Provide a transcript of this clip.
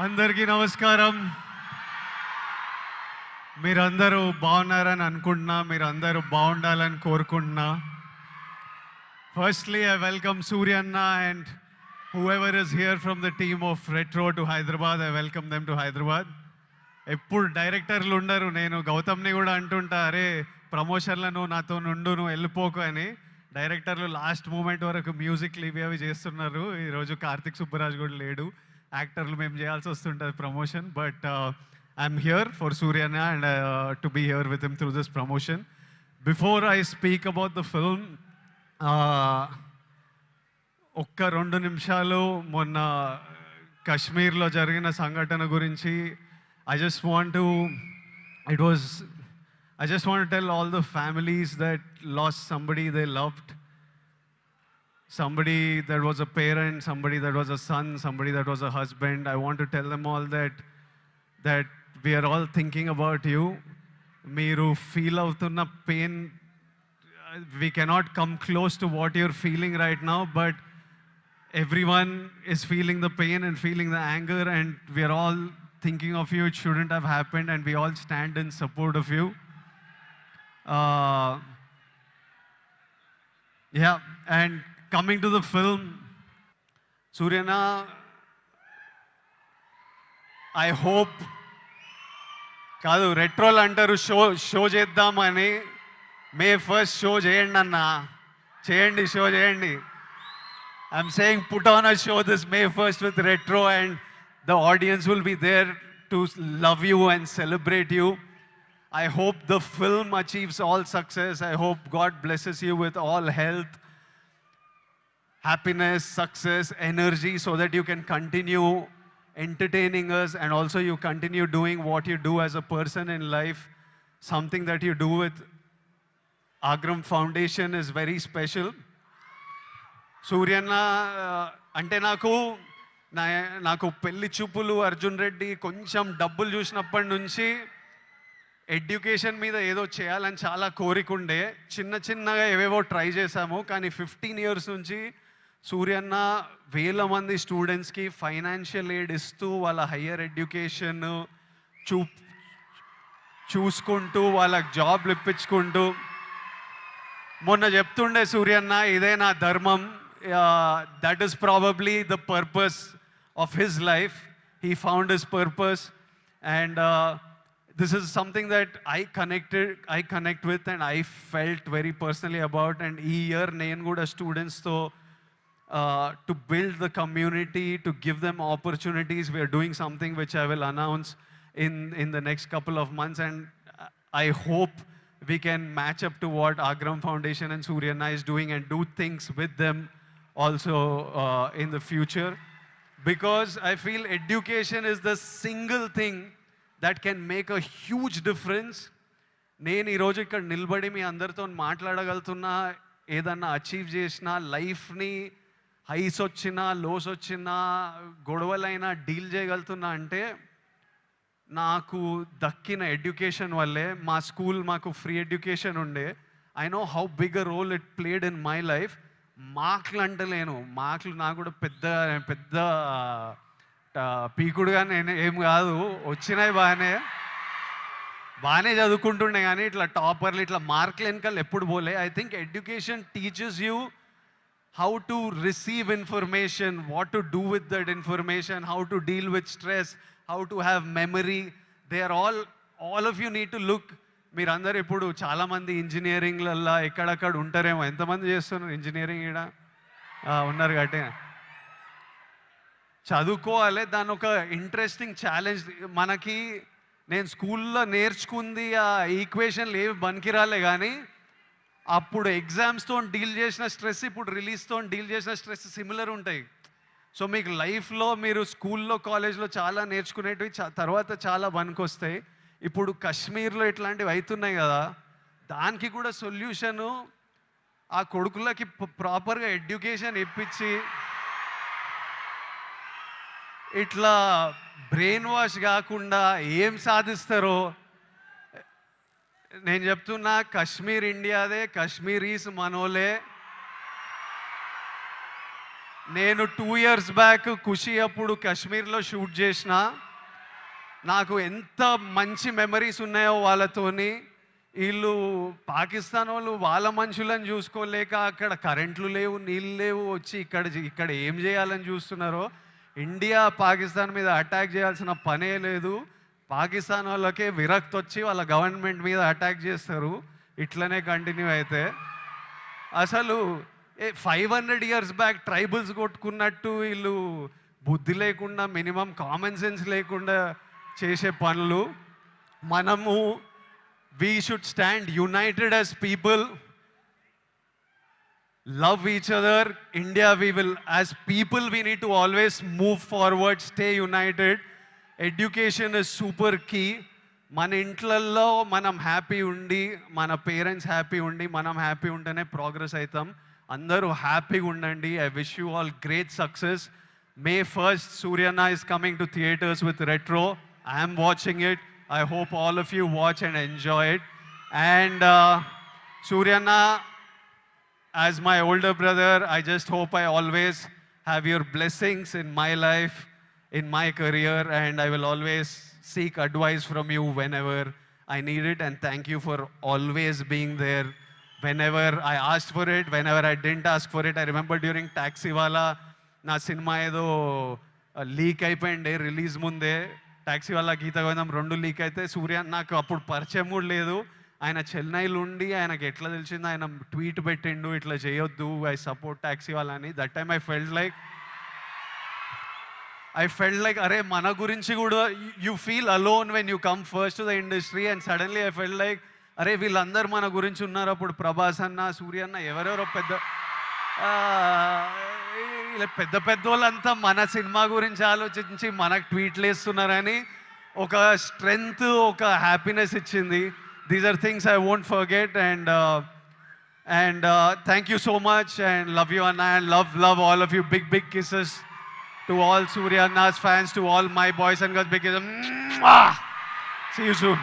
అందరికీ నమస్కారం. మీరందరూ బాగున్నారని అనుకుంటున్నా. మీరందరూ బాగుండాలని కోరుకుంటున్నా. Firstly, I welcome Surya Anna and whoever is here from the team of Retro to Hyderabad. I welcome them to Hyderabad. ఎప్పుడు డైరెక్టర్లు ఉండరు. నేను గౌతమ్ని కూడా అంటుంటా, అరే ప్రమోషన్లో నువ్వు నాతో నుండు, నువ్వు వెళ్ళిపోకు అని. డైరెక్టర్లు లాస్ట్ మూమెంట్ వరకు మ్యూజిక్లు ఇవి అవి చేస్తున్నారు. ఈరోజు కార్తిక్ సుబ్బరాజ్ కూడా లేడు. యాక్టర్లు మేము చేయాల్సి వస్తుంటుంది promotion. But I'm here for Suryanna and to be here with him through this promotion. Before I speak about the film, ఒక్క 2 నిమిషాలు మొన్న కశ్మీర్లో జరిగిన సంఘటన గురించి I just want to tell all the families that lost somebody they loved, somebody that was a parent, somebody that was a son, somebody that was a husband. I want to tell them all that we are all thinking about you. Meeru feel avutunna pain, we cannot come close to what you're feeling right now, but everyone is feeling the pain and feeling the anger, and we are all thinking of you. It shouldn't have happened, and we all stand in support of you. Yeah, and coming to the film, Suryana, I hope కాదు రెట్రోలు అంటారు show చేద్దామని. May 1st show చేయండి అన్న, చేయండి, show చేయండి. I'm saying put on a show this May 1st with Retro, and the audience will be there to love you and celebrate you. I hope the film achieves all success. I hope God blesses you with all health, happiness, success, energy, so that you can continue entertaining us, and also you continue doing what you do as a person in life. Something that you do with Agram Foundation is very special. Suryanna, ante నాకు పెళ్లి చూపులు, అర్జున్ రెడ్డి, కొంచెం డబ్బులు చూసినప్పటి నుంచి education మీద ఏదో చేయాలని చాలా కోరికుండే. చిన్నగా ఏవేవో ట్రై చేశాము. కానీ 15 years నుంచి సూర్యన్న వేల మంది స్టూడెంట్స్కి ఫైనాన్షియల్ ఎయిడ్ ఇస్తూ వాళ్ళ హయ్యర్ ఎడ్యుకేషన్ చూసుకుంటూ వాళ్ళకి జాబ్లు ఇప్పించుకుంటూ, మొన్న చెప్తుండే సూర్యన్న, ఇదే నా ధర్మం. That is probably the purpose of his life. He found his purpose, and this is something that I connect with, and I felt very personally about. And ee year nenu kuda students to build the community, to give them opportunities. We are doing something which I will announce in the next couple of months, and I hope we can match up to what Agram Foundation and Suryanna is doing, and do things with them also in the future, because I feel education is the single thing that can make a huge difference. నేను ఈరోజు ఇక్కడ నిలబడి మీ అందరితో మాట్లాడగలుగుతున్నా, ఏదన్నా achieve చేసినా, లైఫ్ని highs వచ్చినా lows వచ్చినా గొడవలైనా డీల్ చేయగలుగుతున్నా అంటే నాకు దక్కిన ఎడ్యుకేషన్ వల్లే. మా స్కూల్ మాకు ఫ్రీ ఎడ్యుకేషన్ ఉండే. I know how big a role it played in my life. మార్కులు అంటలేను, మార్కులు నాకు కూడా పెద్ద పీకుడుగా నేను ఏం కాదు, వచ్చినాయి బాగానే చదువుకుంటుండే. కానీ ఇట్లా టాపర్లు, ఇట్లా మార్కులు వెనకాల ఎప్పుడు పోలే. I think education teaches you how to receive information, what to do with that information, how to deal with stress, how to have memory. They are all of you need to look. మీరందరూ ఇప్పుడు చాలామంది ఇంజనీరింగ్లల్లో ఎక్కడక్కడ ఉంటారేమో. ఎంతమంది చేస్తున్నారు engineering? ఇక్కడ ఉన్నారు కాబట్టి చదువుకోవాలి. దాని ఒక ఇంట్రెస్టింగ్ ఛాలెంజ్ మనకి. నేను స్కూల్లో నేర్చుకుంది ఆ ఈక్వేషన్లు ఏవి బనికిరాలే, కానీ అప్పుడు ఎగ్జామ్స్తో డీల్ చేసిన స్ట్రెస్, ఇప్పుడు రిలీజ్తో డీల్ చేసిన స్ట్రెస్ సిమిలర్ ఉంటాయి. సో మీకు లైఫ్లో మీరు స్కూల్లో కాలేజ్లో చాలా నేర్చుకునేటివి తర్వాత చాలా పనికొస్తాయి. ఇప్పుడు కశ్మీర్లో ఇట్లాంటివి అవుతున్నాయి కదా, దానికి కూడా సొల్యూషను ఆ కొడుకులకి ప్రాపర్గా ఎడ్యుకేషన్ ఇప్పించి, ఇట్లా బ్రెయిన్ వాష్ కాకుండా ఏం సాధిస్తారో నేను చెప్తున్నా. కశ్మీర్ ఇండియాదే, కశ్మీరీస్ మనోలే. నేను 2 ఇయర్స్ బ్యాక్ ఖుషి అప్పుడు కాశ్మీర్లో షూట్ చేసిన. నాకు ఎంత మంచి మెమరీస్ ఉన్నాయో వాళ్ళతోని. వీళ్ళు పాకిస్తాన్ వాళ్ళు వాళ్ళ మనుషులను చూసుకోలేక అక్కడ కరెంట్లు లేవు, నీళ్ళు లేవు, వచ్చి ఇక్కడ ఏం చేయాలని చూస్తున్నారో. ఇండియా పాకిస్తాన్ మీద అటాక్ చేయాల్సిన పనే లేదు. పాకిస్తాన్ వాళ్ళకే విరక్తి వచ్చి వాళ్ళ గవర్నమెంట్ మీద అటాక్ చేస్తారు. ఇట్లనే కంటిన్యూ అయితే అసలు 500 ఇయర్స్ బ్యాక్ ట్రైబల్స్ కొట్టుకున్నట్టు వీళ్ళు బుద్ధి లేకుండా, మినిమం కామన్ సెన్స్ లేకుండా చేసే పనులు. మనము we should stand united as people, love each other. India, as people, we need to always move forward, stay united. Education is super key. మన ఇంట్లల్లో మనం హ్యాపీ ఉండి, మన పేరెంట్స్ హ్యాపీ ఉండి, మనం హ్యాపీ ఉంటేనే ప్రోగ్రెస్ అవుతాం. అందరూ హ్యాపీగా ఉండండి. I wish you all great success. May 1st, Suryana is coming to theaters with Retro. I am watching it. I hope all of you watch and enjoy it. And Suryana, as my older brother, I just hope I always have your blessings in my life, in my career, and I will always seek advice from you whenever I need it. And thank you for always being there whenever I asked for it, whenever I didn't ask for it. I remember during Taxiwala, నా cinema ఏదో leak అయిపోయింది release ముందే. టాక్సీవాలా, గీత గోవిందం 2 leak అయితే సూర్య నాకు అప్పుడు పరిచయం కూడా లేదు. ఆయన చెన్నైలో ఉండి ఆయనకి ఎట్లా తెలిసిందో ఆయన ట్వీట్ పెట్టిండు, ఇట్లా చేయొద్దు, ఐ సపోర్ట్ టాక్సీవాలా అని. That time I felt like అరే మన గురించి కూడా you feel alone when you come first to the industry. And suddenly I felt like అరే వీళ్ళందరూ మన గురించి ఉన్నారు. అప్పుడు ప్రభాస్ అన్న, సూర్య అన్న, ఎవరెవరో పెద్ద వాళ్ళంతా మన సినిమా గురించి ఆలోచించి మనకు ట్వీట్లు వేస్తున్నారని ఒక స్ట్రెంగ్త్, ఒక హ్యాపీనెస్ ఇచ్చింది. These are things I won't forget. And thank you so much and love you అన్న. And love all of you. Big kisses to all Surya Anna's fans, to all my boys and girls. Big kisses. See you soon.